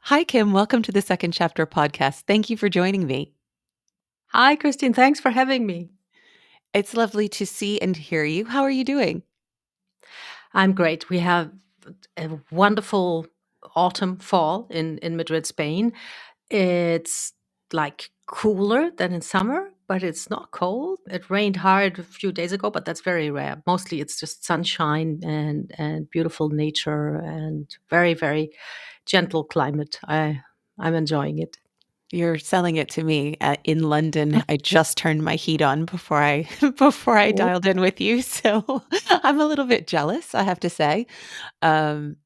Hi, Kim. Welcome to the Second Chapter podcast. Thank you for joining me. Hi, Kristin. Thanks for having me. It's lovely to see and hear you. How are you doing? I'm great. We have a wonderful autumn fall in Madrid, Spain. It's like cooler than in summer, but it's not cold. It rained hard a few days ago, but that's very rare. Mostly it's just sunshine and beautiful nature and very, very gentle climate. I'm enjoying it. You're selling it to me in London. I just turned my heat on before I before I Oh. dialed in with you, so I'm a little bit jealous, I have to say. Um,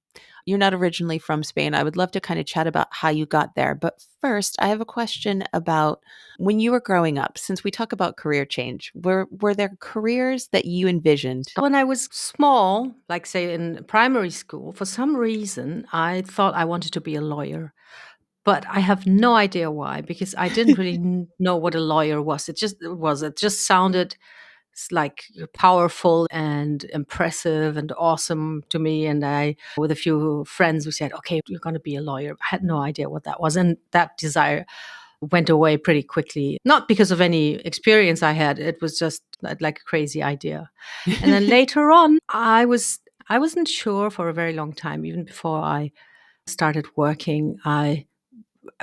you're not originally from Spain. I would love to kind of chat about how you got there. But first, I have a question about when you were growing up, since we talk about career change, were there careers that you envisioned? When I was small, like say in primary school, for some reason, I thought I wanted to be a lawyer. But I have no idea why, because I didn't really know what a lawyer was. It just sounded like powerful and impressive and awesome to me. And I, with a few friends, we said, okay, you're going to be a lawyer. I had no idea what that was. And that desire went away pretty quickly, not because of any experience I had. It was just like a crazy idea. And then later on, I wasn't sure for a very long time, even before I started working. I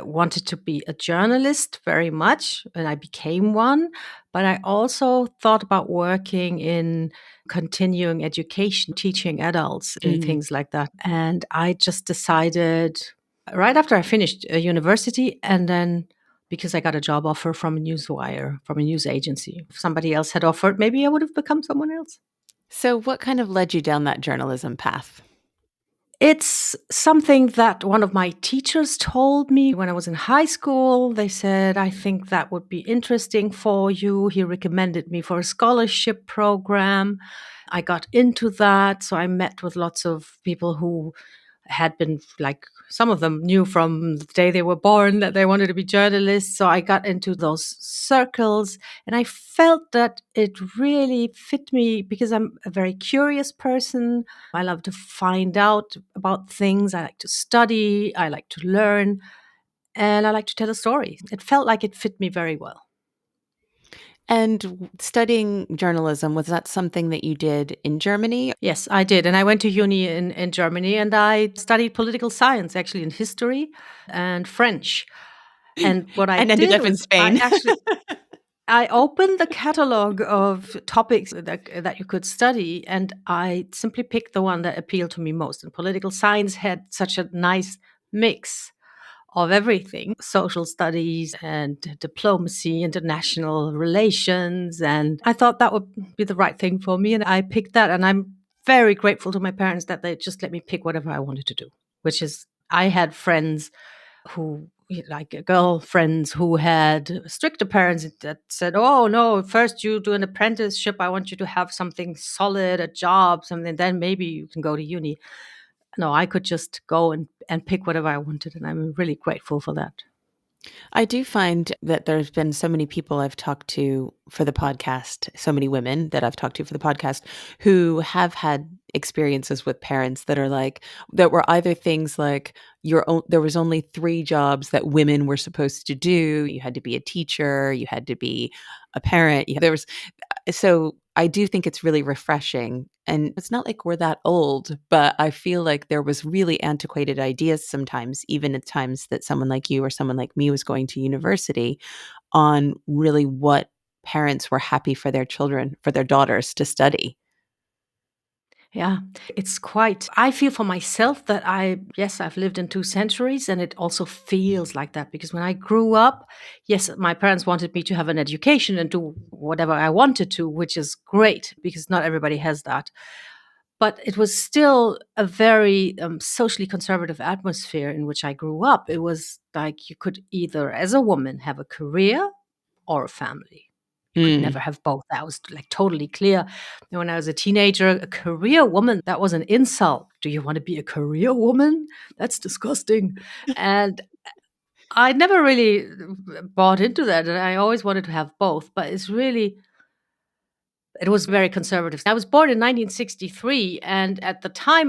wanted to be a journalist very much, and I became one. But I also thought about working in continuing education, teaching adults, doing Mm. things like that. And I just decided right after I finished university, and then because I got a job offer from a newswire, from a news agency, if somebody else had offered, maybe I would have become someone else. So, what kind of led you down that journalism path? It's something that one of my teachers told me when I was in high school. They said, I think that would be interesting for you. He recommended me for a scholarship program. I got into that. So I met with lots of people who had been like, some of them knew from the day they were born that they wanted to be journalists. So I got into those circles and I felt that it really fit me because I'm a very curious person. I love to find out about things. I like to study. I like to learn. And I like to tell a story. It felt like it fit me very well. And studying journalism, was that something that you did in Germany? Yes, I did. And I went to uni in Germany and I studied political science, actually, in history and French. And what I And ended did up in was I Spain. actually I opened the catalog of topics that you could study, and I simply picked the one that appealed to me most. And political science had such a nice mix of everything: social studies and diplomacy, international relations. And I thought that would be the right thing for me. And I picked that. And I'm very grateful to my parents that they just let me pick whatever I wanted to do, which is, I had friends who, like girlfriends who had stricter parents that said, oh no, first you do an apprenticeship, I want you to have something solid, a job, something, then maybe you can go to uni. No, I could just go and pick whatever I wanted, and I'm really grateful for that. I do find that there's been so many people I've talked to for the podcast, so many women that I've talked to for the podcast who have had experiences with parents that are like, that were either things like there was only 3 jobs that women were supposed to do. You had to be a teacher, you had to be a parent. There was so I do think it's really refreshing. And it's not like we're that old, but I feel like there was really antiquated ideas sometimes, even at times that someone like you or someone like me was going to university on really what parents were happy for their children, for their daughters to study. Yeah, it's quite, I feel for myself that yes, I've lived in 2 centuries and it also feels like that because when I grew up, yes, my parents wanted me to have an education and do whatever I wanted to, which is great because not everybody has that. But it was still a very socially conservative atmosphere in which I grew up. It was like you could either, as a woman, have a career or a family. You could Mm. never have both. That was like totally clear. And when I was a teenager, a career woman, that was an insult. Do you want to be a career woman? That's disgusting. And I never really bought into that. And I always wanted to have both. But it's really It was very conservative. I was born in 1963, and at the time,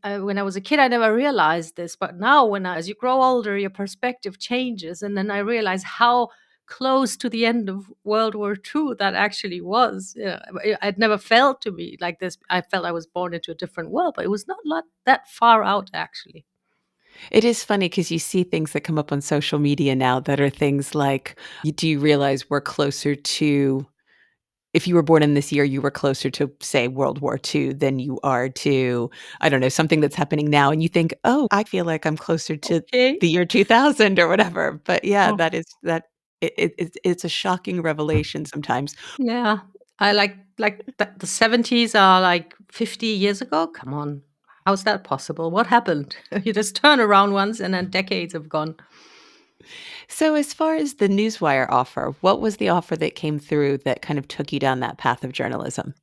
when I was a kid, I never realized this. But now, as you grow older, your perspective changes, and then I realize how close to the end of World War II that actually was. I'd never felt to me like this. I felt I was born into a different world, but it was not that far out, actually. It is funny because you see things that come up on social media now that are things like, do you realize we're closer to if you were born in this year, you were closer to, say, World War II than you are to, I don't know, something that's happening now, and you think, "Oh, I feel like I'm closer to Okay. the year 2000 or whatever." But yeah, Oh, that is that it's a shocking revelation sometimes. yeah. I like the 70s are like 50 years ago. Come on. How's that possible? What happened? You just turn around once and then decades have gone. So as far as the Newswire offer, what was the offer that came through that kind of took you down that path of journalism?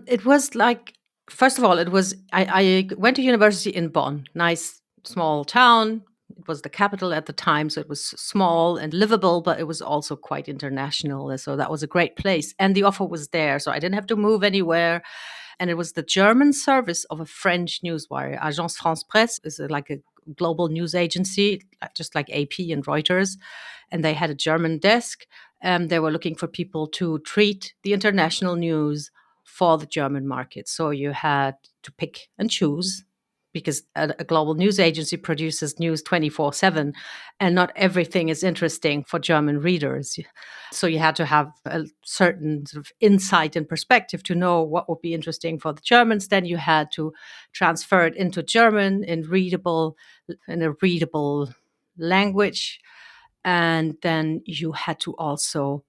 It was like, first of all, I went to university in Bonn, nice small town. It was the capital at the time, so it was small and livable, but it was also quite international. So that was a great place. And the offer was there, so I didn't have to move anywhere. And it was the German service of a French newswire. Agence France Presse is like a global news agency, just like AP and Reuters. And they had a German desk. And they were looking for people to treat the international news for the German market. So you had to pick and choose because a global news agency produces news 24/7 and not everything is interesting for German readers. So you had to have a certain sort of insight and perspective to know what would be interesting for the Germans. Then you had to transfer it into German in a readable language. And then you had to also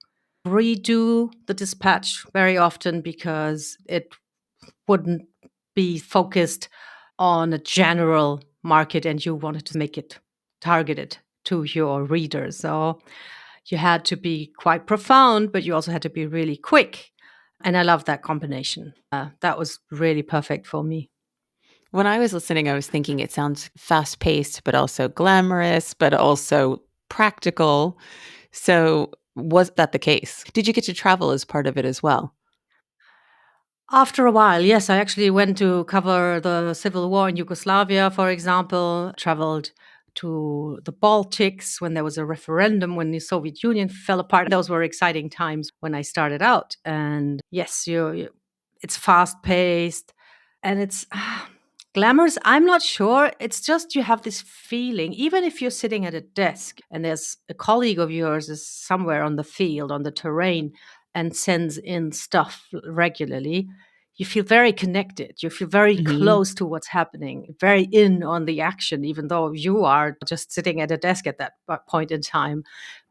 redo the dispatch very often because it wouldn't be focused on a general market and you wanted to make it targeted to your readers. So you had to be quite profound, but you also had to be really quick. And I love that combination. That was really perfect for me. When I was listening, I was thinking it sounds fast-paced, but also glamorous, but also practical. So was that the case? Did you get to travel as part of it as well? After a while, yes, I actually went to cover the civil war in Yugoslavia, for example, traveled to the Baltics when there was a referendum when the Soviet Union fell apart. Those were exciting times when I started out. And yes, it's fast paced and it's glamorous. I'm not sure. It's just you have this feeling, even if you're sitting at a desk and there's a colleague of yours is somewhere on the field, on the terrain, and sends in stuff regularly, you feel very connected. You feel very Mhm. close to what's happening, very in on the action, even though you are just sitting at a desk at that point in time.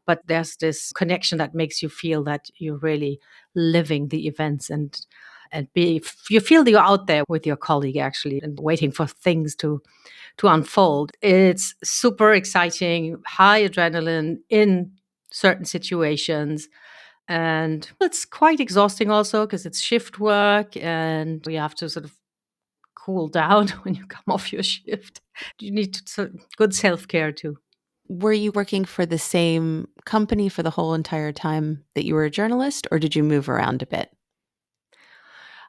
But there's this connection that makes you feel that you're really living the events and you feel that you're out there with your colleague actually and waiting for things to unfold. It's super exciting, high adrenaline in certain situations. And it's quite exhausting also because it's shift work and we have to sort of cool down when you come off your shift. You need good self care too. Were you working for the same company for the whole entire time that you were a journalist, or did you move around a bit?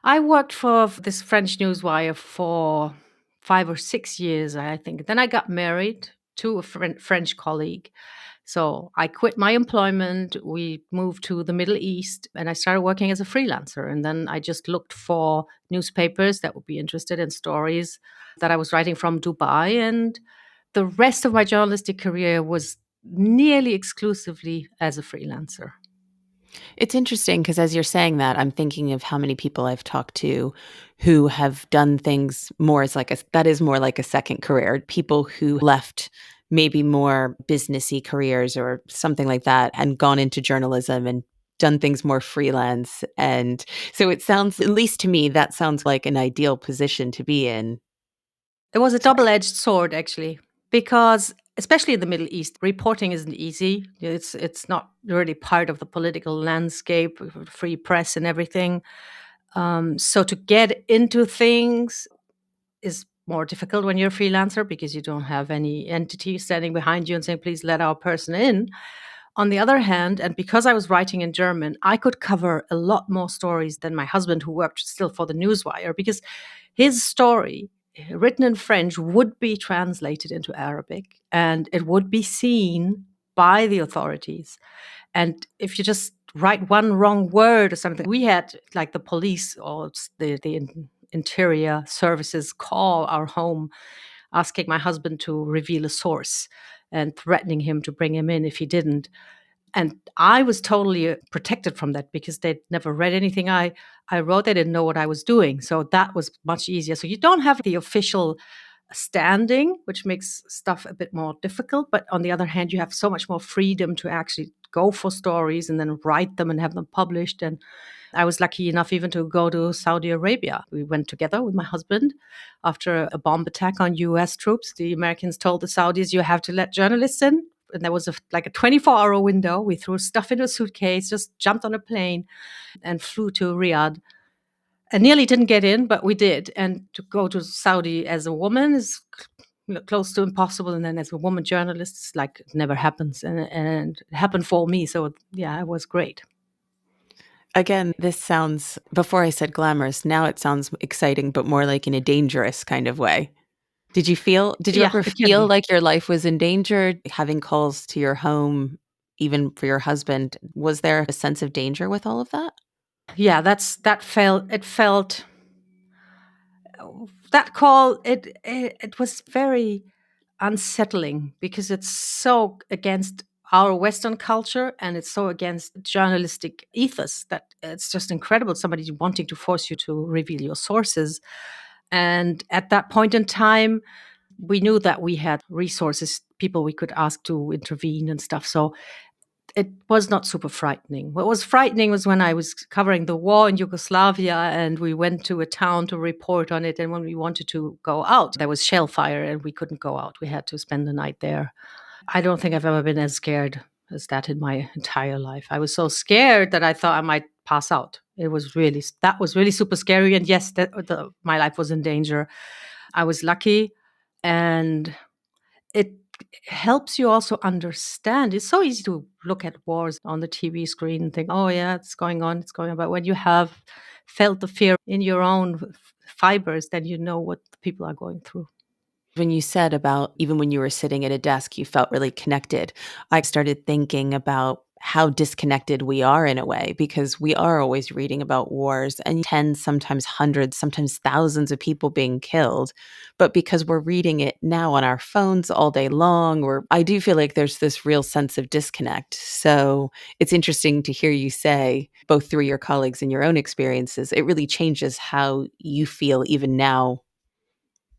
I worked for this French newswire for 5 or 6 years, I think. Then I got married to a French colleague. So I quit my employment. We moved to the Middle East and I started working as a freelancer. And then I just looked for newspapers that would be interested in stories that I was writing from Dubai. And the rest of my journalistic career was nearly exclusively as a freelancer. It's interesting because as you're saying that, I'm thinking of how many people I've talked to who have done things more as like that is more like a second career. People who left maybe more businessy careers or something like that and gone into journalism and done things more freelance. And so it sounds, at least to me, that sounds like an ideal position to be in. It was a Sorry. double-edged sword, actually, because especially in the Middle East, reporting isn't easy. It's not really part of the political landscape, free press and everything. So to get into things is more difficult when you're a freelancer because you don't have any entity standing behind you and saying, "Please let our person in." On the other hand, and because I was writing in German, I could cover a lot more stories than my husband, who worked still for the Newswire, because his story, written in French, would be translated into Arabic and it would be seen by the authorities. And if you just write one wrong word or something, we had like the police or the interior services call our home asking my husband to reveal a source and threatening him to bring him in if he didn't. And I was totally protected from that because they'd never read anything I wrote. They didn't know what I was doing. So that was much easier. So you don't have the official standing, which makes stuff a bit more difficult. But on the other hand, you have so much more freedom to actually go for stories and then write them and have them published. And I was lucky enough even to go to Saudi Arabia. We went together with my husband after a bomb attack on US troops. The Americans told the Saudis, you have to let journalists in. And there was like a 24-hour window. We threw stuff into a suitcase, just jumped on a plane and flew to Riyadh. And nearly didn't get in, but we did. And to go to Saudi as a woman is close to impossible. And then as a woman journalist, it's like it never happens. And it happened for me. So yeah, it was great. Again, this sounds, before I said glamorous, now it sounds exciting, but more like in a dangerous kind of way. Did you Yeah, ever it can feel be. like your life was in danger, having calls to your home, even for your husband? Was there a sense of danger with all of that? Yeah, it felt that call, it was very unsettling because it's so against our Western culture and it's so against journalistic ethos that it's just incredible. Somebody wanting to force you to reveal your sources. And at that point in time, we knew that we had resources, people we could ask to intervene and stuff. So it was not super frightening. What was frightening was when I was covering the war in Yugoslavia and we went to a town to report on it. And when we wanted to go out, there was shell fire and we couldn't go out. We had to spend the night there. I don't think I've ever been as scared as that in my entire life. I was so scared that I thought I might pass out. That was really super scary. And yes, my life was in danger. I was lucky. And it helps you also understand. It's so easy to look at wars on the TV screen and think, oh, yeah, it's going on, it's going on. But when you have felt the fear in your own fibers, then you know what people are going through. When you said about even when you were sitting at a desk, you felt really connected, I started thinking about how disconnected we are in a way, because we are always reading about wars and tens, sometimes hundreds, sometimes thousands of people being killed. But because we're reading it now on our phones all day long, I do feel like there's this real sense of disconnect. So it's interesting to hear you say, both through your colleagues and your own experiences, it really changes how you feel even now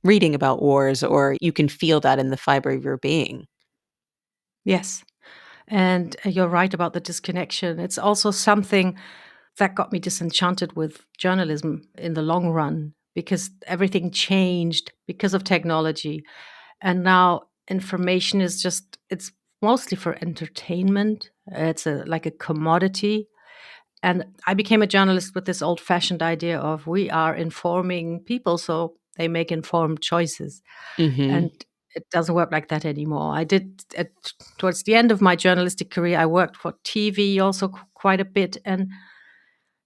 reading about wars, or you can feel that in the fiber of your being. Yes. And you're right about the disconnection. It's also something that got me disenchanted with journalism in the long run because everything changed because of technology. And now information it's mostly for entertainment. It's like a commodity. And I became a journalist with this old fashioned idea of we are informing people so they make informed choices. Mhm. And it doesn't work like that anymore. Towards the end of my journalistic career, I worked for TV also quite a bit. And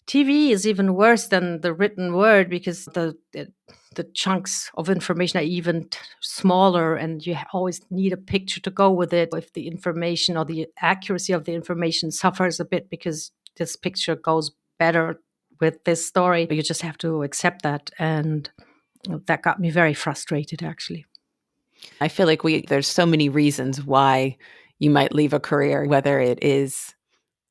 TV is even worse than the written word because the chunks of information are even smaller, and you always need a picture to go with it. If the information or the accuracy of the information suffers a bit because this picture goes better with this story, you just have to accept that, and that got me very frustrated, actually. I feel like there's so many reasons why you might leave a career, whether it is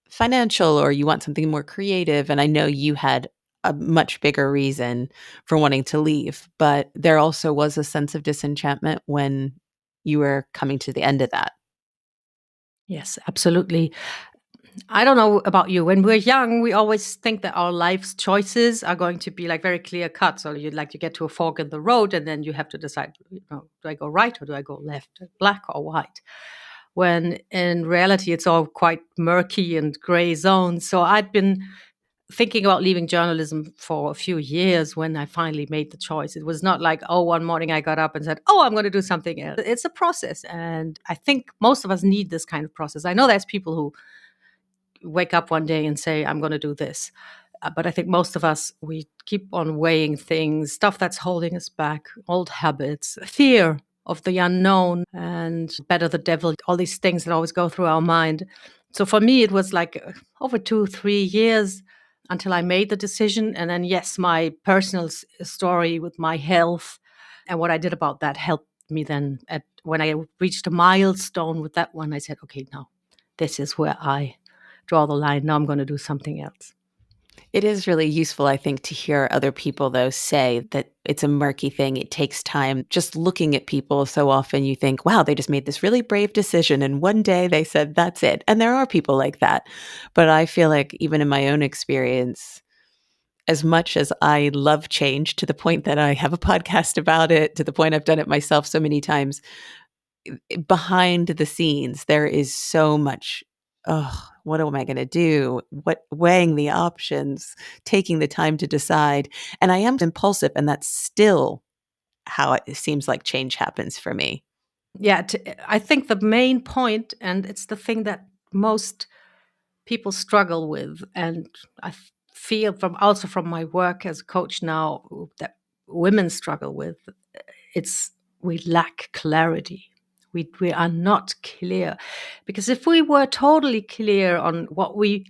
financial or you want something more creative, and I know you had a much bigger reason for wanting to leave, but there also was a sense of disenchantment when you were coming to the end of that. Yes, absolutely. I don't know about you. When we're young, we always think that our life's choices are going to be like very clear cut. So you get to a fork in the road, and then you have to decide, do I go right or do I go left, black or white? When in reality, it's all quite murky and gray zones. So I'd been thinking about leaving journalism for a few years when I finally made the choice. It was not like, oh, one morning I got up and said, oh, I'm going to do something else. It's a process. And I think most of us need this kind of process. I know there's people who wake up one day and say, I'm going to do this. But I think most of us, we keep on weighing things, stuff that's holding us back, old habits, fear of the unknown, and better the devil, all these things that always go through our mind. So for me, it was like over 2-3 years until I made the decision. And then, yes, my personal story with my health and what I did about that helped me then. When I reached a milestone with that one, I said, okay, now this is where I draw the line. Now I'm going to do something else. It is really useful, I think, to hear other people, though, say that it's a murky thing. It takes time. Just looking at people, so often you think, wow, they just made this really brave decision. And one day they said, that's it. And there are people like that. But I feel like even in my own experience, as much as I love change to the point that I have a podcast about it, to the point I've done it myself so many times, behind the scenes, there is so much, oh, what am I going to do? What weighing the options, taking the time to decide. And I am impulsive, and that's still how it seems like change happens for me. Yeah, I think the main point, and it's the thing that most people struggle with, and I feel from my work as a coach now that women struggle with, it's we lack clarity. We are not clear, because if we were totally clear on what we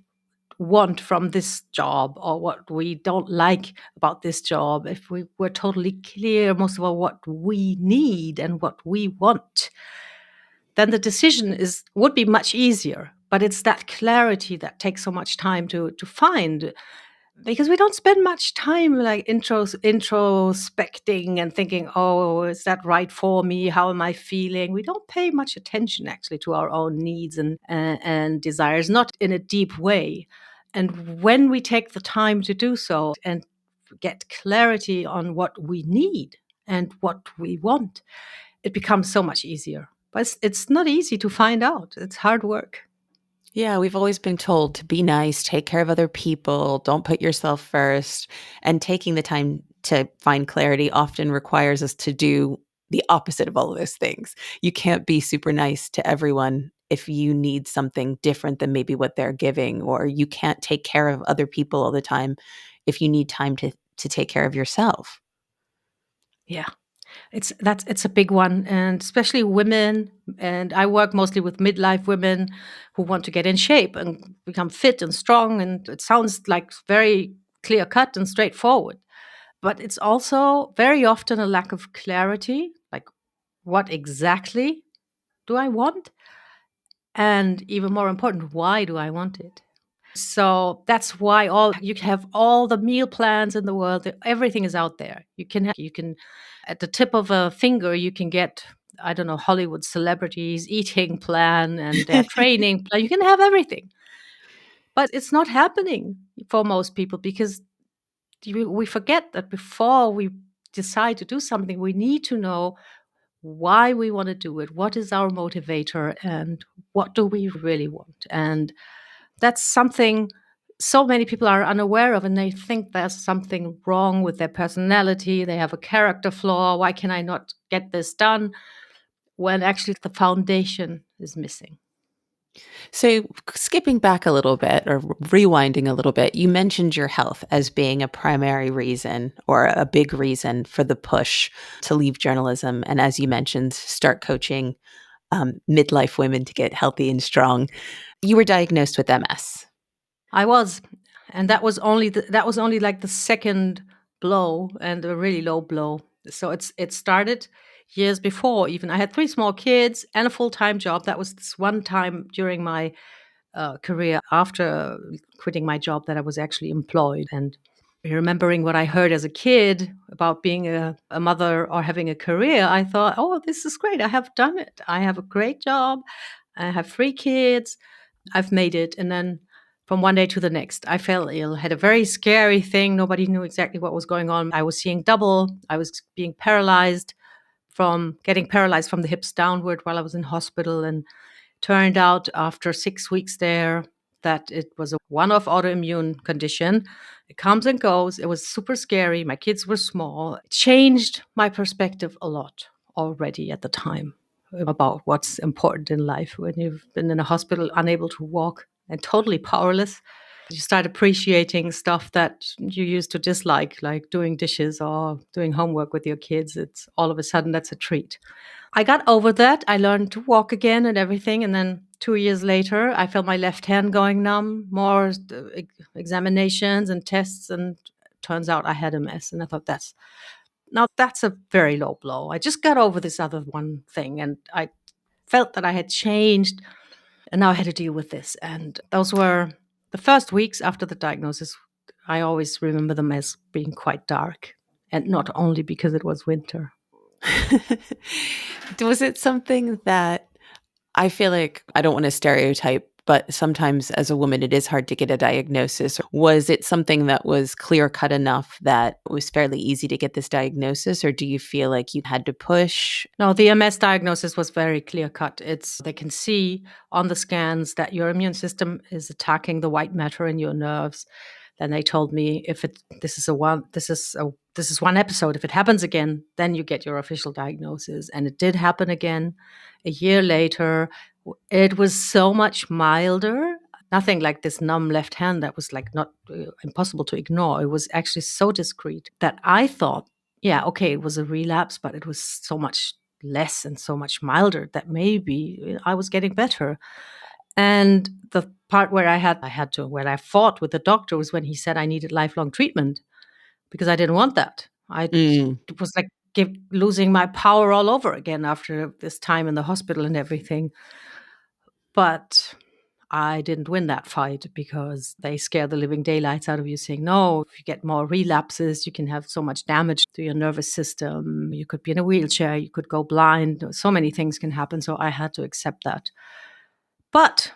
want from this job or what we don't like about this job, if we were totally clear most of all what we need and what we want, then the decision would be much easier. But it's that clarity that takes so much time to find, because we don't spend much time like introspecting and thinking, oh, is that right for me? How am I feeling? We don't pay much attention actually to our own needs and desires, not in a deep way. And when we take the time to do so and get clarity on what we need and what we want, it becomes so much easier. But it's not easy to find out. It's hard work. Yeah, we've always been told to be nice, take care of other people, don't put yourself first. And taking the time to find clarity often requires us to do the opposite of all of those things. You can't be super nice to everyone if you need something different than maybe what they're giving, or you can't take care of other people all the time if you need time to take care of yourself. Yeah. It's a big one, and especially women. And I work mostly with midlife women who want to get in shape and become fit and strong. And it sounds like very clear cut and straightforward, but it's also very often a lack of clarity. Like, what exactly do I want? And even more important, why do I want it? So that's why you can have all the meal plans in the world. Everything is out there. You can at the tip of a finger you can get, I don't know, Hollywood celebrities eating plan and their training plan. You can have everything, but it's not happening for most people, because we forget that before we decide to do something, we need to know why we want to do it. What is our motivator, and what do we really want? And that's something so many people are unaware of, and they think there's something wrong with their personality. They have a character flaw. Why can I not get this done? When actually the foundation is missing. So, skipping back a little bit or rewinding a little bit, you mentioned your health as being a primary reason or a big reason for the push to leave journalism. And as you mentioned, start coaching midlife women to get healthy and strong. You were diagnosed with MS. I was, and that was only like the second blow, and a really low blow. So it started years before. Even I had 3 small kids and a full-time job. That was this one time during my career after quitting my job that I was actually employed. And remembering what I heard as a kid about being a mother or having a career, I thought, oh, this is great. I have done it. I have a great job. I have 3 kids. I've made it. And then from one day to the next, I fell ill, had a very scary thing. Nobody knew exactly what was going on. I was seeing double. I was being paralyzed, from getting paralyzed from the hips downward while I was in hospital. And turned out after 6 weeks there that it was a one-off autoimmune condition. It comes and goes. It was super scary. My kids were small. It changed my perspective a lot already at the time about what's important in life. When you've been in a hospital, unable to walk and totally powerless, you start appreciating stuff that you used to dislike, like doing dishes or doing homework with your kids. It's all of a sudden that's a treat. I got over that. I learned to walk again and everything. And then 2 years later, I felt my left hand going numb, more examinations and tests. And turns out I had MS. And I thought, that's a very low blow. I just got over this other one thing. And I felt that I had changed. And now I had to deal with this. And those were the first weeks after the diagnosis. I always remember them as being quite dark. And not only because it was winter. Was it something that I feel like I don't want to stereotype, but sometimes as a woman, it is hard to get a diagnosis. Was it something that was clear cut enough that it was fairly easy to get this diagnosis, or do you feel like you had to push? No, the MS diagnosis was very clear cut. They can see on the scans that your immune system is attacking the white matter in your nerves. Then they told me if this is one episode. If it happens again, then you get your official diagnosis. And it did happen again a year later. It was so much milder. Nothing like this numb left hand that was like not impossible to ignore. It was actually so discreet that I thought, yeah, okay, it was a relapse, but it was so much less and so much milder that maybe I was getting better. And the part where where I fought with the doctor was when he said I needed lifelong treatment because I didn't want that. Mm. It was like losing my power all over again after this time in the hospital and everything. But I didn't win that fight because they scare the living daylights out of you, saying, no, if you get more relapses, you can have so much damage to your nervous system. You could be in a wheelchair, you could go blind. So many things can happen. So I had to accept that. But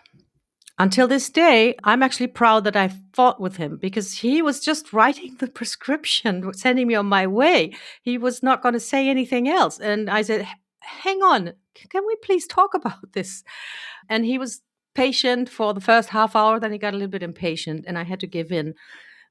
until this day, I'm actually proud that I fought with him because he was just writing the prescription, sending me on my way. He was not going to say anything else. And I said, hang on, can we please talk about this? And he was patient for the first half hour, then he got a little bit impatient and I had to give in.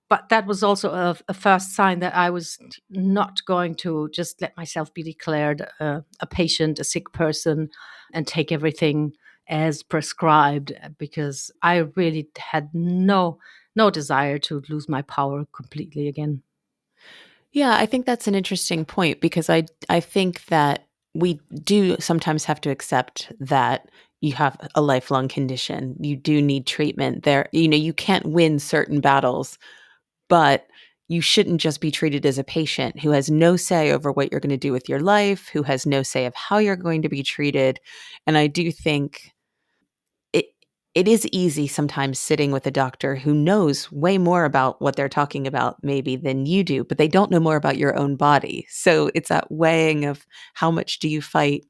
But that was also a first sign that I was not going to just let myself be declared a patient, a sick person, and take everything as prescribed, because I really had no desire to lose my power completely again. Yeah, I think that's an interesting point because I think that we do sometimes have to accept that you have a lifelong condition. You do need treatment. You can't win certain battles, but you shouldn't just be treated as a patient who has no say over what you're going to do with your life, who has no say of how you're going to be treated. And I do think it it is easy sometimes sitting with a doctor who knows way more about what they're talking about maybe than you do, but they don't know more about your own body. So it's that weighing of how much do you fight?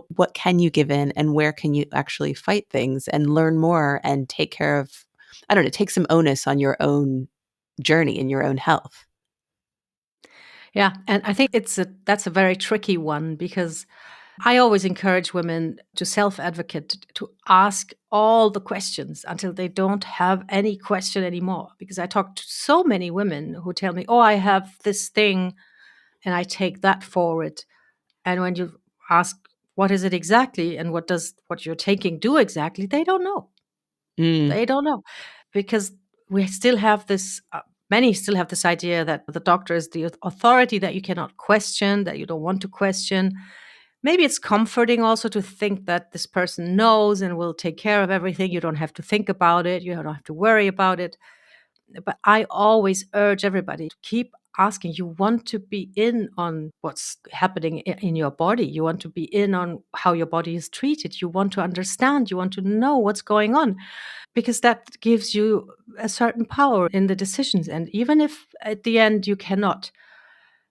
What can you give in and where can you actually fight things and learn more and take care of, I don't know, take some onus on your own journey and your own health. Yeah, and I think that's a very tricky one because I always encourage women to self-advocate, to ask all the questions until they don't have any question anymore. Because I talk to so many women who tell me, "Oh, I have this thing," and I take that forward. And when you ask, "What is it exactly?" and "What does what you're taking do exactly?" they don't know. Mm, They don't know because we still have this. Many still have this idea that the doctor is the authority that you cannot question, that you don't want to question. Maybe it's comforting also to think that this person knows and will take care of everything. You don't have to think about it. You don't have to worry about it. But I always urge everybody to keep asking. You want to be in on what's happening in your body. You want to be in on how your body is treated. You want to understand. You want to know what's going on because that gives you a certain power in the decisions. And even if at the end you cannot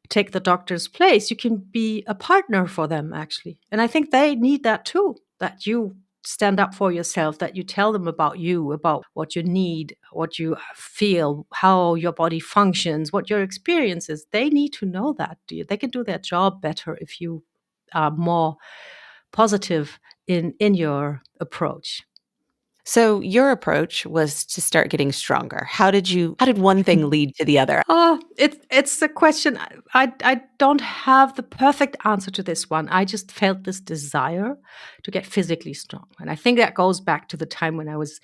take the doctor's place, you can be a partner for them, actually. And I think they need that too, that you stand up for yourself, that you tell them about you, about what you need, what you feel, how your body functions, what your experience is. They need to know that. They can do their job better if you are more positive in your approach. So your approach was to start getting stronger. How did one thing lead to the other? Oh, it's a question. I don't have the perfect answer to this one. I just felt this desire to get physically strong, and I think that goes back to the time when I was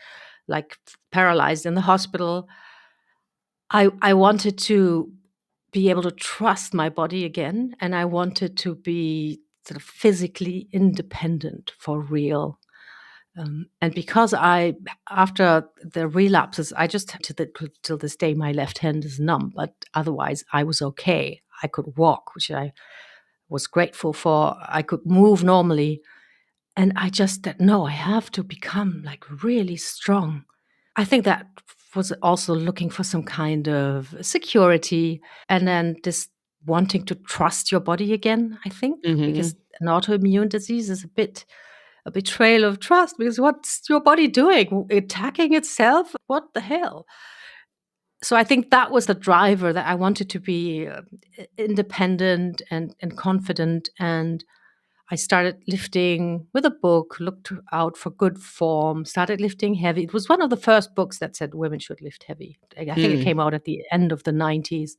like paralyzed in the hospital. I wanted to be able to trust my body again, and I wanted to be sort of physically independent for real. And because after the relapses, I just till this day, my left hand is numb, but otherwise I was okay. I could walk, which I was grateful for. I could move normally. And I just said, no, I have to become like really strong. I think that was also looking for some kind of security and then this wanting to trust your body again, I think, Mhm. because an autoimmune disease is a betrayal of trust because what's your body doing? Attacking itself? What the hell? So I think that was the driver that I wanted to be independent and confident. And I started lifting with a book, looked out for good form, started lifting heavy. It was one of the first books that said women should lift heavy. I think it Mm. came out at the end of the 90s.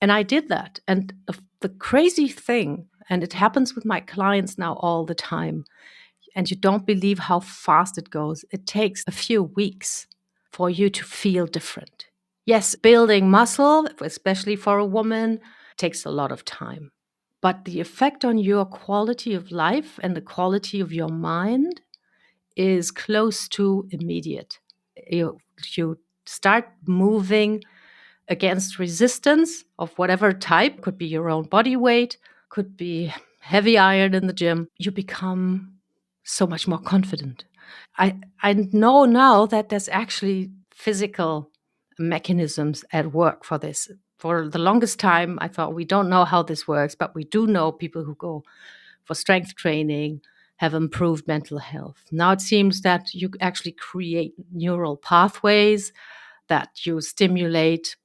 And I did that. And the crazy thing, and it happens with my clients now all the time, and you don't believe how fast it goes. It takes a few weeks for you to feel different. Yes, building muscle, especially for a woman, takes a lot of time. But the effect on your quality of life and the quality of your mind is close to immediate. You start moving against resistance of whatever type, could be your own body weight, could be heavy iron in the gym. You become so much more confident. I know now that there's actually physical mechanisms at work for this. For the longest time, I thought we don't know how this works, but we do know people who go for strength training have improved mental health. Now it seems that you actually create neural pathways, that you stimulate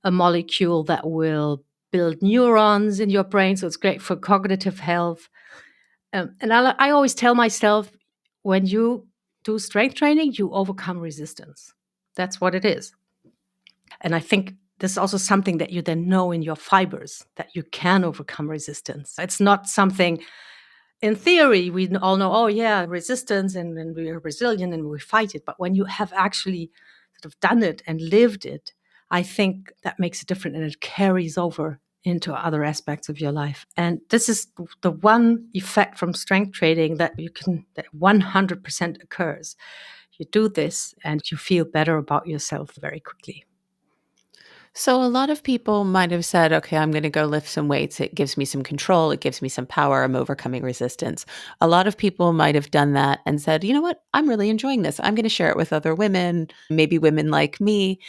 a molecule that will build neurons in your brain. So it's great for cognitive health. And I always tell myself when you do strength training, you overcome resistance. That's what it is. And I think this is also something that you then know in your fibers that you can overcome resistance. It's not something in theory, we all know, oh, yeah, resistance and we're resilient and we fight it. But when you have actually sort of done it and lived it, I think that makes it different and it carries over into other aspects of your life. And this is the one effect from strength training that 100% occurs. You do this and you feel better about yourself very quickly. So a lot of people might have said, okay, I'm going to go lift some weights. It gives me some control. It gives me some power. I'm overcoming resistance. A lot of people might have done that and said, you know what? I'm really enjoying this. I'm going to share it with other women, maybe women like me.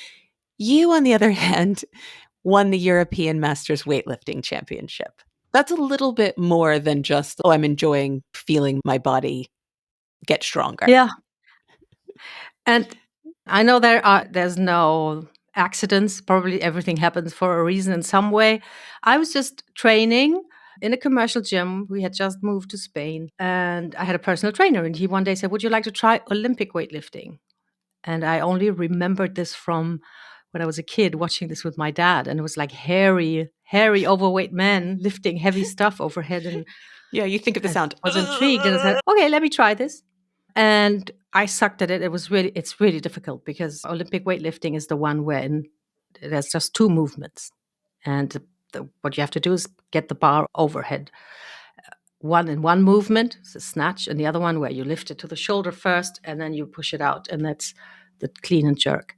You, on the other hand, won the European Masters Weightlifting Championship. That's a little bit more than just, oh, I'm enjoying feeling my body get stronger. Yeah. And I know there's no accidents. Probably everything happens for a reason in some way. I was just training in a commercial gym. We had just moved to Spain and I had a personal trainer and he one day said, "Would you like to try Olympic weightlifting?" And I only remembered this from when I was a kid watching this with my dad and it was like hairy overweight men lifting heavy stuff overhead and Yeah, you think of the I sound. was intrigued and I said, "Okay, let me try this." And I sucked at it. It's really difficult because Olympic weightlifting is the one where there's just two movements. And what you have to do is get the bar overhead. One in one movement is a snatch, and the other one where you lift it to the shoulder first and then you push it out. And that's the clean and jerk.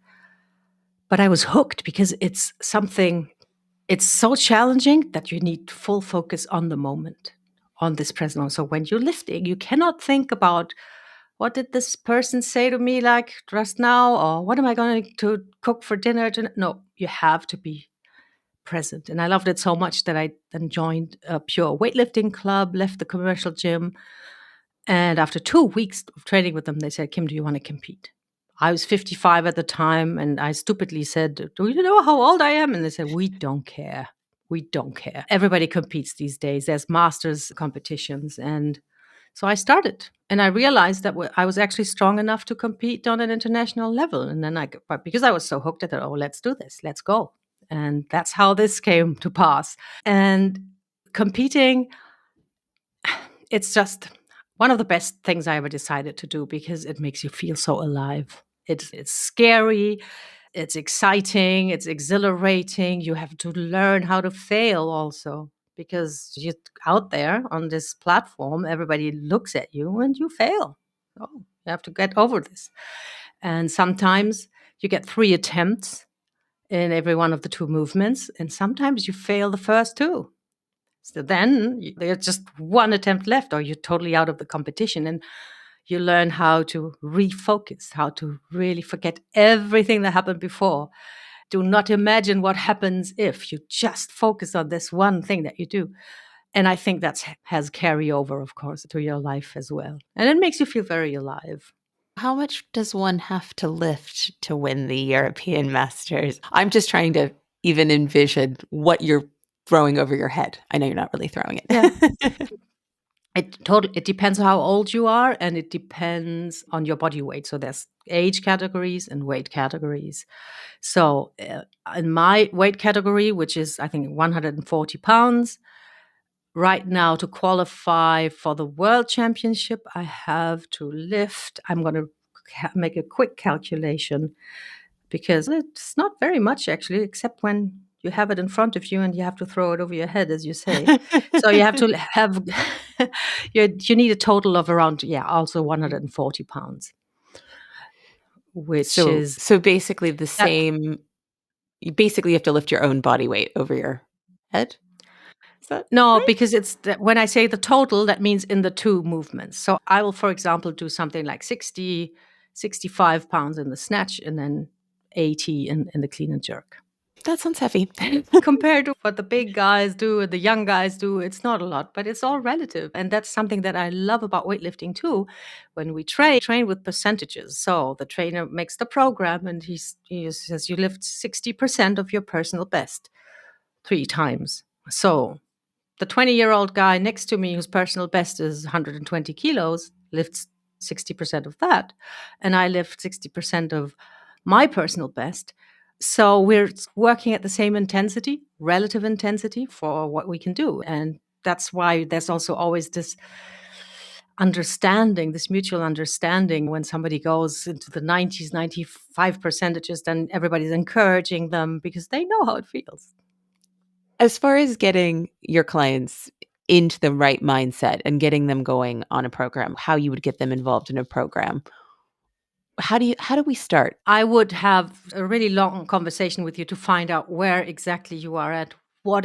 But I was hooked because it's so challenging that you need full focus on the moment, on this present moment. So when you're lifting, you cannot think about what did this person say to me like just now, or what am I going to cook for dinner tonight? No, you have to be present. And I loved it so much that I then joined a pure weightlifting club, left the commercial gym. And after 2 weeks of training with them, they said, "Kim, do you want to compete?" I was 55 at the time, and I stupidly said, "Do you know how old I am?" And they said, "We don't care. We don't care. Everybody competes these days. There's masters competitions." And so I started. And I realized that I was actually strong enough to compete on an international level. And then but because I was so hooked at it, oh, let's do this, let's go. And that's how this came to pass. And competing, it's just one of the best things I ever decided to do because it makes you feel so alive. It's scary, it's exciting, it's exhilarating. You have to learn how to fail also because you're out there on this platform, everybody looks at you and you fail. Oh, you have to get over this. And sometimes you get 3 attempts in every one of the 2 movements, and sometimes you fail the first 2. So then there's just 1 attempt left, or you're totally out of the competition. And you learn how to refocus, how to really forget everything that happened before. Do not imagine what happens if you just focus on this one thing that you do. And I think that has carryover, of course, to your life as well. And it makes you feel very alive. How much does one have to lift to win the European Masters? I'm just trying to even envision what you're throwing over your head. I know you're not really throwing it. Yeah. It depends on how old you are, and it depends on your body weight. So there's age categories and weight categories. So in my weight category, which is I think 140 pounds, right now to qualify for the World Championship, I have to lift. I'm going to make a quick calculation because it's not very much actually, except when you have it in front of you and you have to throw it over your head, as you say. So you have to have, you need a total of around, also 140 pounds, which So is basically the that. same. You basically have to lift your own body weight over your head. Is that No, right? because when I say the total, that means in the 2 movements. So I will, for example, do something like 60, 65 pounds in the snatch and then 80 in the clean and jerk. That sounds heavy. Compared to what the big guys do, the young guys do, it's not a lot, but it's all relative. And that's something that I love about weightlifting too. When we train with percentages. So the trainer makes the program and he says you lift 60% of your personal best 3 times. So the 20-year-old guy next to me, whose personal best is 120 kilos, lifts 60% of that. And I lift 60% of my personal best. So we're working at the same intensity, relative intensity for what we can do. And that's why there's also always this understanding, this mutual understanding. When somebody goes into the 90s, 95 percentages, then everybody's encouraging them because they know how it feels. As far as getting your clients into the right mindset and getting them going on a program, how you would get them involved in a program, how do we start? I would have a really long conversation with you to find out where exactly you are at, what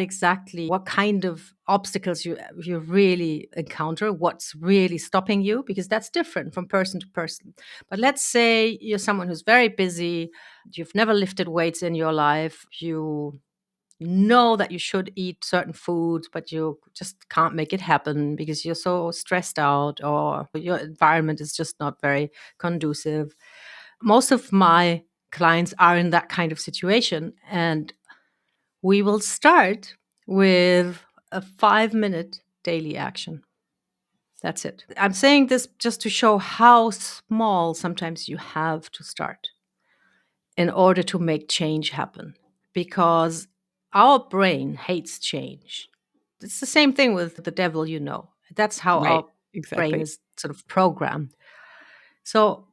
kind of obstacles you really encounter, what's really stopping you, because that's different from person to person. But let's say you're someone who's very busy, you've never lifted weights in your life, you know that you should eat certain foods, but you just can't make it happen because you're so stressed out or your environment is just not very conducive. Most of my clients are in that kind of situation, and we will start with a 5-minute daily action. That's it. I'm saying this just to show how small sometimes you have to start in order to make change happen, because our brain hates change. It's the same thing with the devil, you know. That's how Right. our brain Exactly. is sort of programmed. So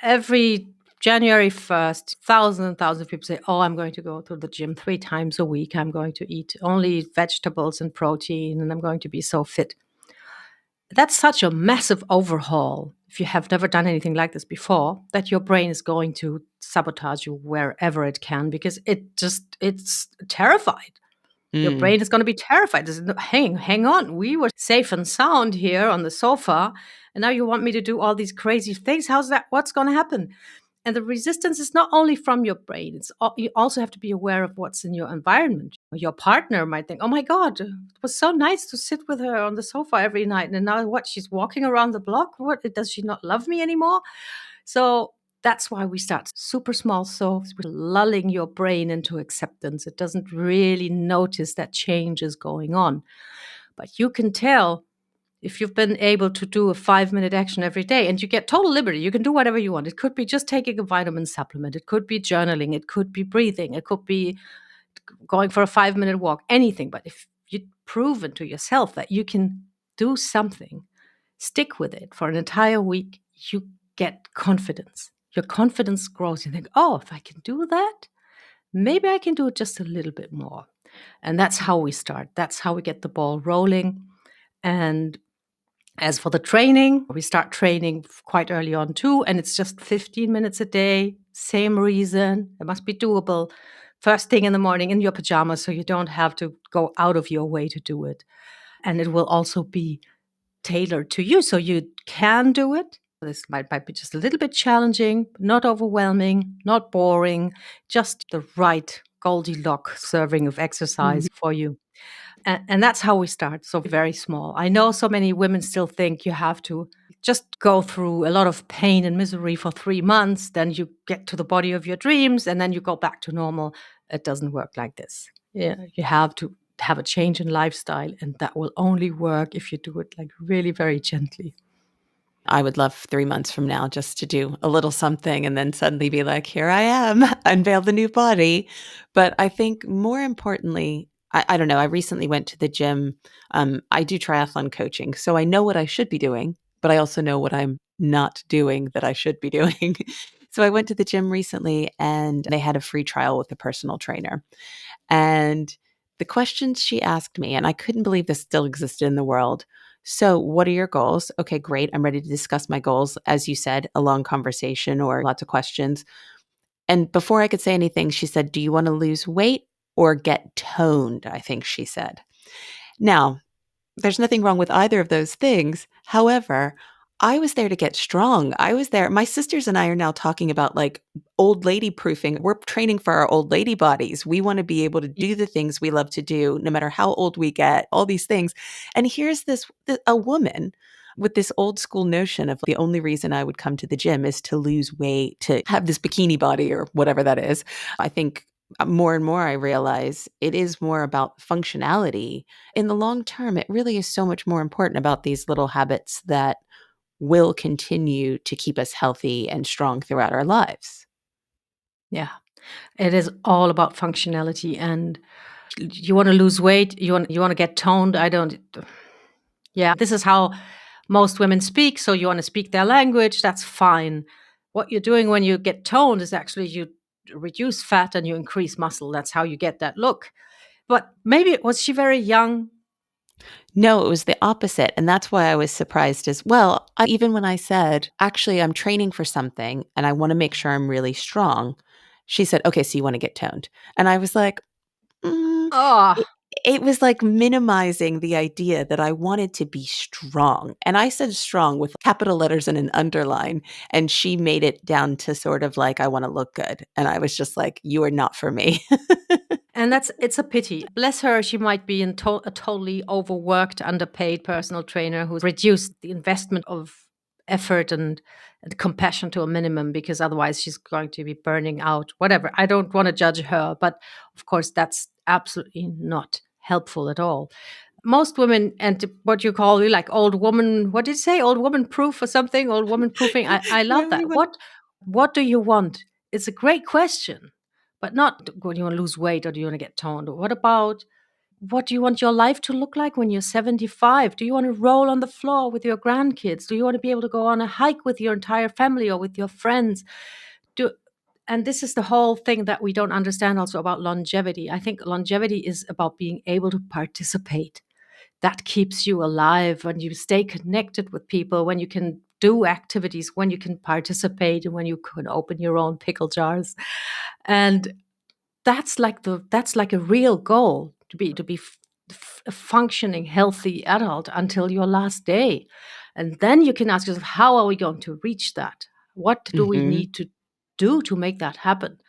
every January 1st, thousands and thousands of people say, oh, I'm going to go to the gym 3 times a week. I'm going to eat only vegetables and protein, and I'm going to be so fit. That's such a massive overhaul, if you have never done anything like this before, that your brain is going to sabotage you wherever it can because it's terrified. Your Mm. brain is going to be terrified. Hang on. We were safe and sound here on the sofa, and now you want me to do all these crazy things. How's that? What's going to happen? And the resistance is not only from your brain. You also have to be aware of what's in your environment. Your partner might think, "Oh my God, it was so nice to sit with her on the sofa every night, and now what? She's walking around the block. What? Does she not love me anymore?" So that's why we start super small. So we're lulling your brain into acceptance. It doesn't really notice that change is going on. But you can tell If you've been able to do a 5-minute action every day and you get total liberty, you can do whatever you want. It could be just taking a vitamin supplement. It could be journaling. It could be breathing. It could be going for a 5-minute walk, anything. But if you've proven to yourself that you can do something, stick with it for an entire week, you get confidence. Your confidence grows. You think, oh, if I can do that, maybe I can do it just a little bit more. And that's how we start. That's how we get the ball rolling. And as for the training, we start training quite early on too, and it's just 15 minutes a day, same reason. It must be doable. First thing in the morning in your pajamas, so you don't have to go out of your way to do it. And it will also be tailored to you, so you can do it. This might be just a little bit challenging, not overwhelming, not boring, just the right Goldilocks serving of exercise for you. And that's how we start. So very small. I know so many women still think you have to just go through a lot of pain and misery for 3 months, then you get to the body of your dreams, and then you go back to normal. It doesn't work like this. Yeah, you have to have a change in lifestyle, and that will only work if you do it like really very gently. I would love 3 months from now just to do a little something and then suddenly be like, here I am, unveil the new body. But I think more importantly, I don't know, I recently went to the gym. I do triathlon coaching, so I know what I should be doing, but I also know what I'm not doing that I should be doing. So I went to the gym recently and they had a free trial with a personal trainer. And the questions she asked me, and I couldn't believe this still existed in the world. So, what are your goals? Okay, great. I'm ready to discuss my goals. As you said, a long conversation or lots of questions. And before I could say anything, she said, do you want to lose weight or get toned? I think she said. Now, there's nothing wrong with either of those things. However, I was there to get strong. I was there. My sisters and I are now talking about like old lady proofing. We're training for our old lady bodies. We want to be able to do the things we love to do, no matter how old we get, all these things. And here's a woman with this old school notion of the only reason I would come to the gym is to lose weight, to have this bikini body or whatever that is. I think more and more I realize it is more about functionality. In the long term, it really is so much more important about these little habits that will continue to keep us healthy and strong throughout our lives. Yeah, it is all about functionality. And you want to lose weight, you want to get toned. I don't. Yeah, this is how most women speak. So you want to speak their language. That's fine. What you're doing when you get toned is actually you reduce fat and you increase muscle. That's how you get that look. But maybe was she very young? No, it was the opposite. And that's why I was surprised as well. Even when I said, actually, I'm training for something and I want to make sure I'm really strong, she said, okay, so you want to get toned. And I was like, Oh, it was like minimizing the idea that I wanted to be strong. And I said strong with capital letters and an underline. And she made it down to sort of like, I want to look good. And I was just like, you are not for me. and it's a pity. Bless her, she might be a totally overworked, underpaid personal trainer who's reduced the investment of effort and compassion to a minimum because otherwise she's going to be burning out. Whatever. I don't want to judge her, but of course that's absolutely not helpful at all. Most women and what you call like old woman, what did you say? Old woman proof or something? Old woman proofing. I love Yeah, that. What do you want? It's a great question. But not, do you want to lose weight or do you want to get toned? What about what do you want your life to look like when you're 75? Do you want to roll on the floor with your grandkids? Do you want to be able to go on a hike with your entire family or with your friends? Do and this is the whole thing that we don't understand also about longevity. I think longevity is about being able to participate. That keeps you alive when you stay connected with people, when you can do activities, when you can participate, and when you can open your own pickle jars. And that's like a real goal to be a functioning healthy adult until your last day. And then you can ask yourself, how are we going to reach that? What do we hmm need to do to make that happen?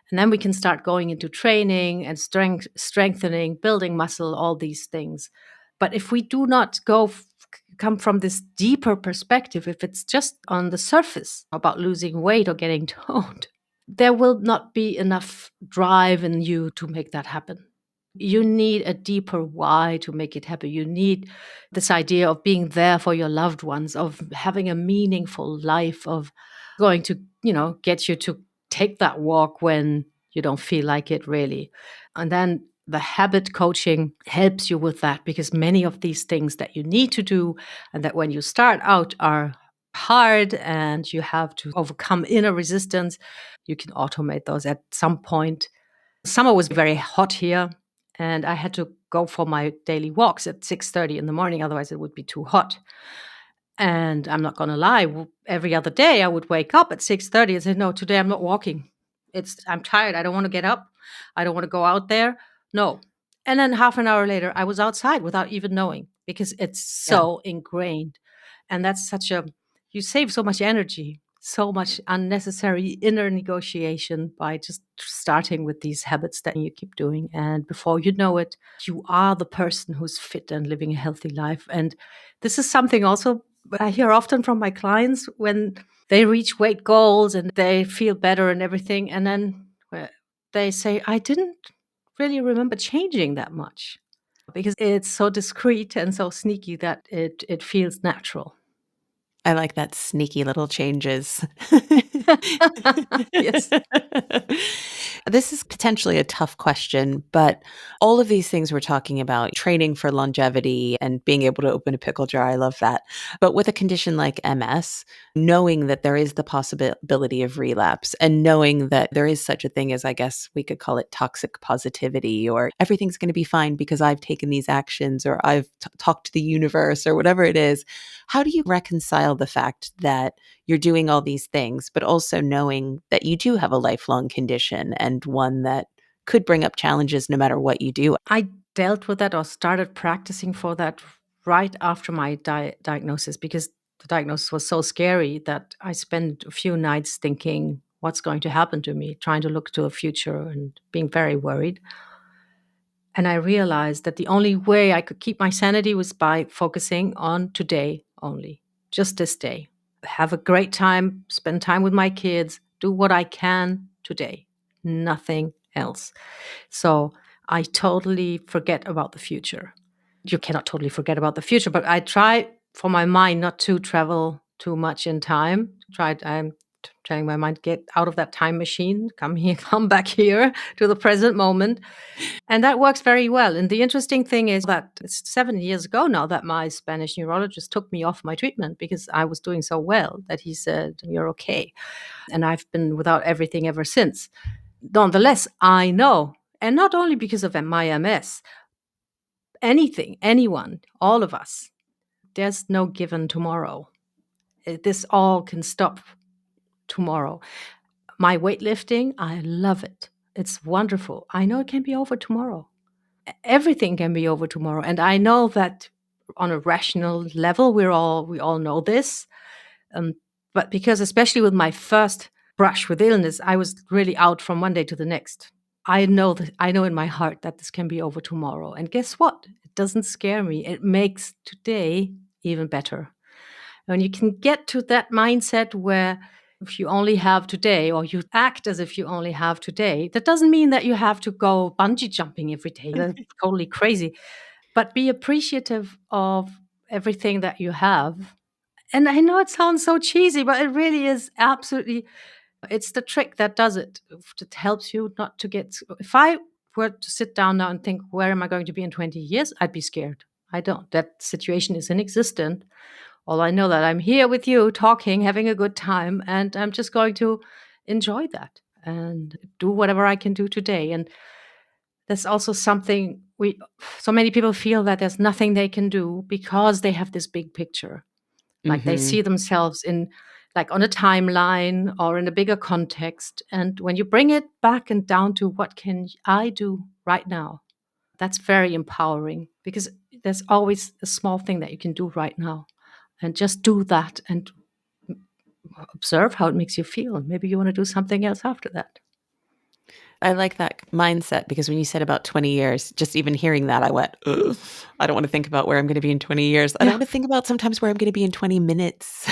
And then we can start going into training and strengthening, building muscle, all these things. But if we do not come from this deeper perspective, if it's just on the surface about losing weight or getting toned, there will not be enough drive in you to make that happen. You need a deeper why to make it happen. You need this idea of being there for your loved ones, of having a meaningful life, of going to, get you to take that walk when you don't feel like it really. And then the habit coaching helps you with that, because many of these things that you need to do and that when you start out are hard and you have to overcome inner resistance, you can automate those at some point. Summer was very hot here, and I had to go for my daily walks at 6:30 in the morning, otherwise it would be too hot. And I'm not gonna lie, every other day I would wake up at 6:30 and say, "No, today I'm not walking. I'm tired. I don't wanna get up. I don't wanna go out there. No." And then half an hour later, I was outside without even knowing, because it's Yeah. so ingrained. And that's such a you save so much energy, so much unnecessary inner negotiation by just starting with these habits that you keep doing. And before you know it, you are the person who's fit and living a healthy life. And this is something also I hear often from my clients when they reach weight goals and they feel better and everything. And then they say, I didn't really remember changing that much, because it's so discreet and so sneaky that it feels natural. I like that, sneaky little changes. Yes. This is potentially a tough question, but all of these things we're talking about, training for longevity and being able to open a pickle jar, I love that. But with a condition like MS, knowing that there is the possibility of relapse and knowing that there is such a thing as, I guess we could call it toxic positivity, or everything's going to be fine because I've taken these actions, or I've talked to the universe, or whatever it is. How do you reconcile the fact that you're doing all these things, but also knowing that you do have a lifelong condition and one that could bring up challenges no matter what you do? I dealt with that or started practicing for that right after my diagnosis, because the diagnosis was so scary that I spent a few nights thinking, what's going to happen to me, trying to look to the future and being very worried. And I realized that the only way I could keep my sanity was by focusing on today only, just this day. Have a great time, spend time with my kids, do what I can today, nothing else. So I totally forget about the future. You cannot totally forget about the future, but I try for my mind not to travel too much in time. I'm telling my mind, get out of that time machine, come here, come back here to the present moment. And that works very well. And the interesting thing is that it's 7 years ago now that my Spanish neurologist took me off my treatment, because I was doing so well that he said, "You're okay." And I've been without everything ever since. Nonetheless, I know, and not only because of my MS, anything, anyone, all of us, there's no given tomorrow. This all can stop tomorrow. My weightlifting, I love it. It's wonderful. I know it can be over tomorrow. Everything can be over tomorrow. And I know that on a rational level, we all know this. Um, but because, especially with my first brush with illness, I was really out from one day to the next. I know in my heart that this can be over tomorrow. And guess what? It doesn't scare me. It makes today even better. And you can get to that mindset where if you only have today, or you act as if you only have today, that doesn't mean that you have to go bungee jumping every day. That's totally crazy. But be appreciative of everything that you have. And I know it sounds so cheesy, but it really is absolutely, it's the trick that does it. It helps you not to get, if I were to sit down now and think, where am I going to be in 20 years? I'd be scared. I don't. That situation is inexistent. All I know that I'm here with you talking, having a good time, and I'm just going to enjoy that and do whatever I can do today. And there's also something so many people feel that there's nothing they can do because they have this big picture. Like they Hmm. see themselves in, like, on a timeline or in a bigger context. And when you bring it back and down to what can I do right now, that's very empowering, because there's always a small thing that you can do right now, and just do that and observe how it makes you feel. Maybe you want to do something else after that. I like that mindset, because when you said about 20 years, just even hearing that, I went, ugh, I don't want to think about where I'm going to be in 20 years. I don't Yeah. want to think about sometimes where I'm going to be in 20 minutes.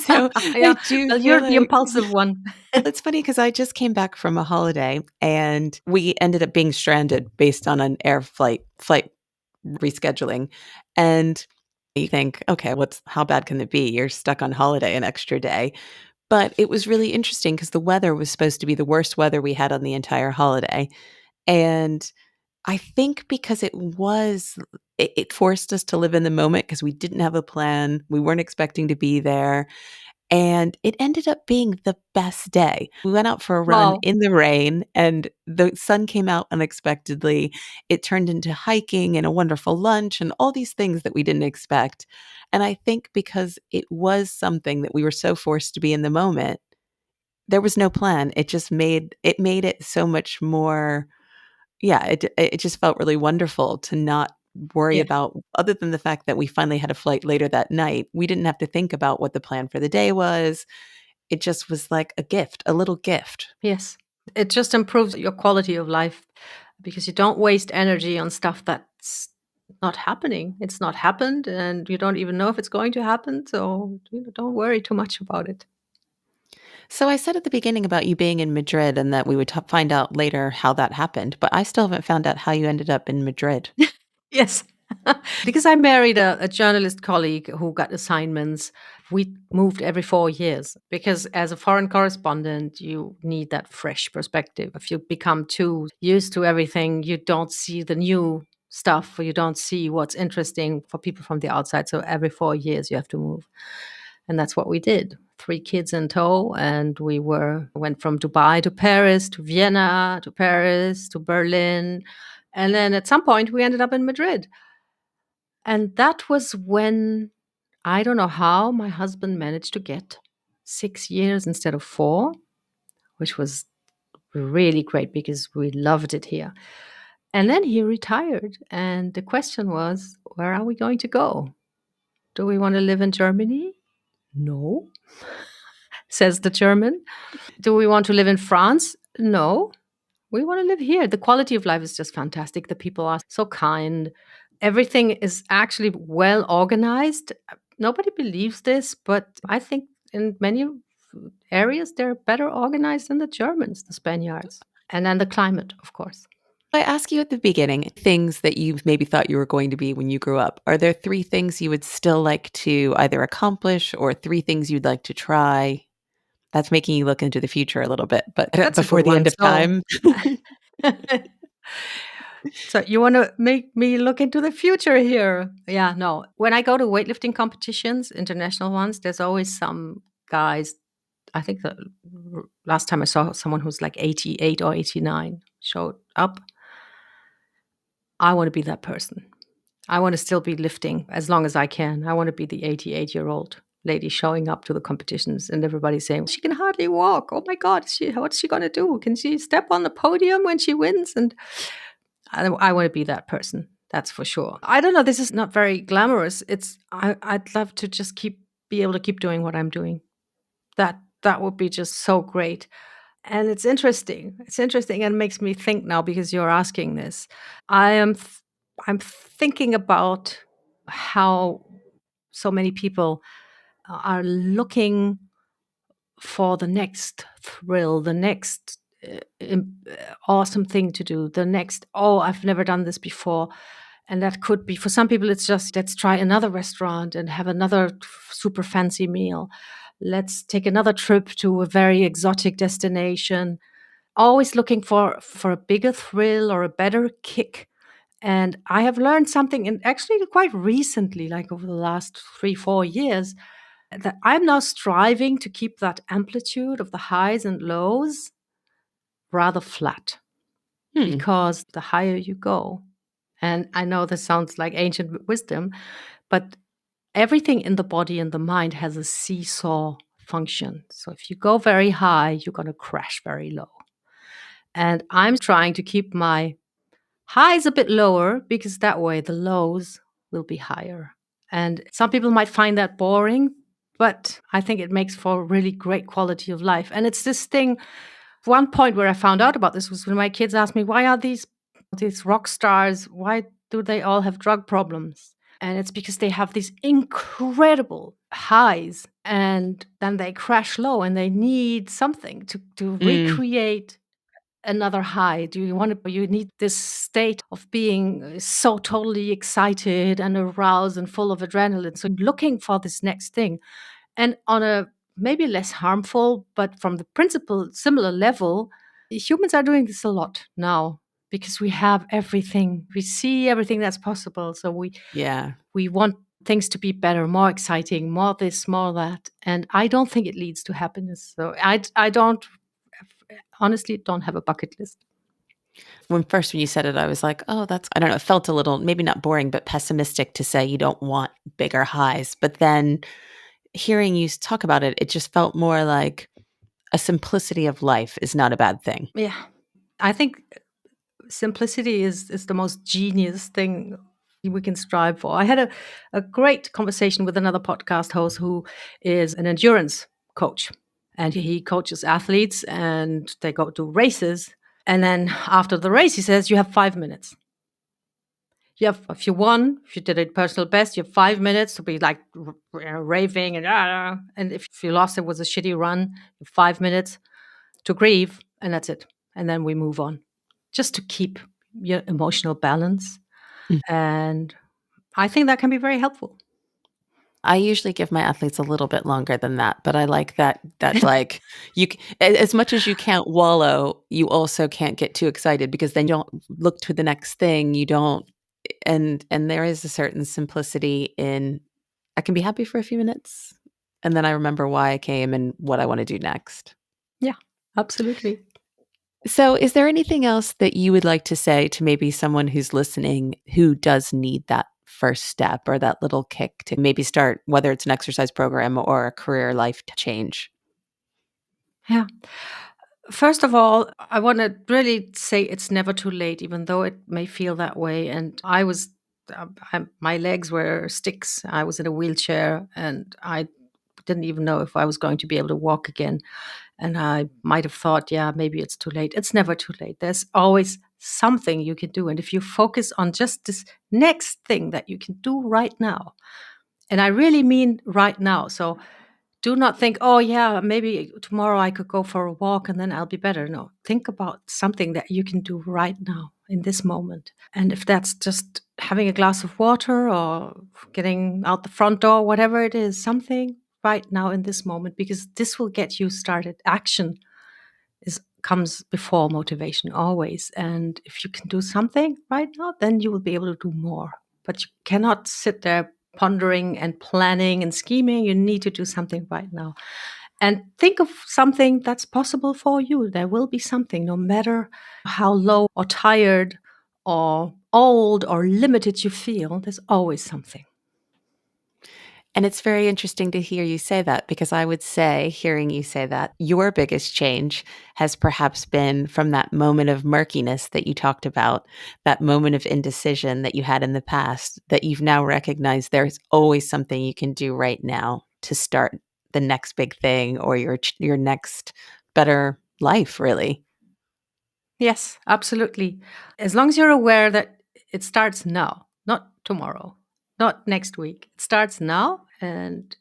So Yeah. I do Well, feel you're the like impulsive one. it's funny because I just came back from a holiday and we ended up being stranded based on an air flight rescheduling. And you think, okay, how bad can it be? You're stuck on holiday an extra day. But it was really interesting because the weather was supposed to be the worst weather we had on the entire holiday. And I think because it forced us to live in the moment because we didn't have a plan. We weren't expecting to be there. And it ended up being the best day. We went out for a run Wow. in the rain and the sun came out unexpectedly. It turned into hiking and a wonderful lunch and all these things that we didn't expect. And I think because it was something that we were so forced to be in the moment, there was no plan. It made it so much more. Yeah, it just felt really wonderful to not worry Yeah. about, other than the fact that we finally had a flight later that night, we didn't have to think about what the plan for the day was. It just was like a gift, a little gift. Yes. It just improves your quality of life because you don't waste energy on stuff that's not happening. It's not happened and you don't even know if it's going to happen. So, don't worry too much about it. So I said at the beginning about you being in Madrid and that we would find out later how that happened, but I still haven't found out how you ended up in Madrid. Yes. Because I married a journalist colleague who got assignments. We moved every 4 years because, as a foreign correspondent, you need that fresh perspective. If you become too used to everything, you don't see the new stuff or you don't see what's interesting for people from the outside. So, every 4 years, you have to move. And that's what we did. 3 kids in tow, and went from Dubai to Paris to Vienna to Paris to Berlin. And then at some point, we ended up in Madrid. And that was when I don't know how my husband managed to get 6 years instead of 4, which was really great because we loved it here. And then he retired. And the question was, where are we going to go? Do we want to live in Germany? No, says the German. Do we want to live in France? No, we want to live here. The quality of life is just fantastic. The people are so kind. Everything is actually well organized. Nobody believes this, but I think in many areas they're better organized than the Germans, the Spaniards. And then the climate, of course. I ask you at the beginning things that you maybe thought you were going to be when you grew up. Are there 3 things you would still like to either accomplish or 3 things you'd like to try? That's making you look into the future a little bit, but That's a before good the one. end of So, time. so you want to make me look into the future here? Yeah, no. When I go to weightlifting competitions, international ones, there's always some guys. I think the last time I saw someone who's like 88 or 89 showed up. I want to be that person. I want to still be lifting as long as I can. I want to be the 88-year-old lady showing up to the competitions and everybody saying, she can hardly walk. Oh my God, what's she going to do? Can she step on the podium when she wins? And I want to be that person. That's for sure. I don't know. This is not very glamorous. I'd love to just be able to keep doing what I'm doing. That would be just so great. And it's interesting. It's interesting and makes me think now because you're asking this. I am I'm thinking about how so many people are looking for the next thrill, the next awesome thing to do, the next, oh, I've never done this before. And that could be, for some people, it's just, let's try another restaurant and have another super fancy meal. Let's take another trip to a very exotic destination. Always looking for a bigger thrill or a better kick. And I have learned something, and actually quite recently, like over the last 3, 4 years, that I'm now striving to keep that amplitude of the highs and lows rather flat Hmm. because the higher you go, and I know this sounds like ancient wisdom, but everything in the body and the mind has a seesaw function. So if you go very high, you're going to crash very low. And I'm trying to keep my highs a bit lower because that way the lows will be higher. And some people might find that boring, but I think it makes for a really great quality of life. And it's this thing. One point where I found out about this was when my kids asked me, why are these rock stars, why do they all have drug problems? And it's because they have these incredible highs and then they crash low and they need something to Mm, recreate another high. Do you want to, you need this state of being so totally excited and aroused and full of adrenaline. So looking for this next thing. And on a maybe less harmful, but from the principle similar level, humans are doing this a lot now because we have everything. We see everything that's possible. So yeah. we want things to be better, more exciting, more this, more that. And I don't think it leads to happiness. So I don't honestly don't have a bucket list. When you said it, I was like, "Oh, that's," I don't know, it felt a little maybe not boring, but pessimistic to say you don't want bigger highs. But then hearing you talk about it, it just felt more like a simplicity of life is not a bad thing. Yeah. I think simplicity is the most genius thing we can strive for. I had a great conversation with another podcast host who is an endurance coach. And he coaches athletes and they go to races. And then after the race, he says, you have 5 minutes. You have, if you won, if you did a personal best, you have 5 minutes to be like raving and if you lost, it was a shitty run. You have 5 minutes to grieve, and that's it. And then we move on, just to keep your emotional balance. Mm. And I think that can be very helpful. I usually give my athletes a little bit longer than that, but I like that like as much as you can't wallow, you also can't get too excited because then you don't look to the next thing. You don't, and there is a certain simplicity in I can be happy for a few minutes and then I remember why I came and what I want to do next. Yeah, absolutely. So, is there anything else that you would like to say to maybe someone who's listening who does need that first step or that little kick to maybe start, whether it's an exercise program or a career life change? Yeah. First of all, I want to really say it's never too late, even though it may feel that way. And I was, my legs were sticks. I was in a wheelchair and I didn't even know if I was going to be able to walk again. And I might have thought, yeah, maybe it's too late. It's never too late. There's always something you can do. And if you focus on just this next thing that you can do right now, and I really mean right now. So do not think, oh, yeah, maybe tomorrow I could go for a walk and then I'll be better. No, think about something that you can do right now in this moment. And if that's just having a glass of water or getting out the front door, whatever it is, something right now in this moment, because this will get you started. Action is comes before motivation always. And if you can do something right now, then you will be able to do more. But you cannot sit there pondering and planning and scheming. You need to do something right now. And think of something that's possible for you. There will be something, no matter how low or tired or old or limited you feel, there's always something. And it's very interesting to hear you say that because I would say, hearing you say that, your biggest change has perhaps been from that moment of murkiness that you talked about, that moment of indecision that you had in the past, that you've now recognized there's always something you can do right now to start the next big thing or your next better life, really. Yes, absolutely. As long as you're aware that it starts now, not tomorrow, not next week. It starts now, and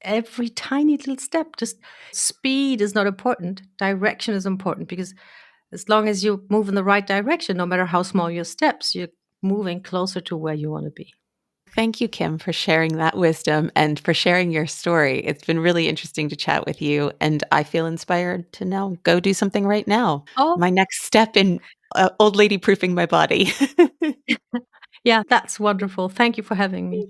every tiny little step, just speed is not important. Direction is important because as long as you move in the right direction, no matter how small your steps, you're moving closer to where you want to be. Thank you, Kim, for sharing that wisdom and for sharing your story. It's been really interesting to chat with you, and I feel inspired to now go do something right now. Oh, My next step in old lady proofing my body. yeah, that's wonderful. Thank you for having me.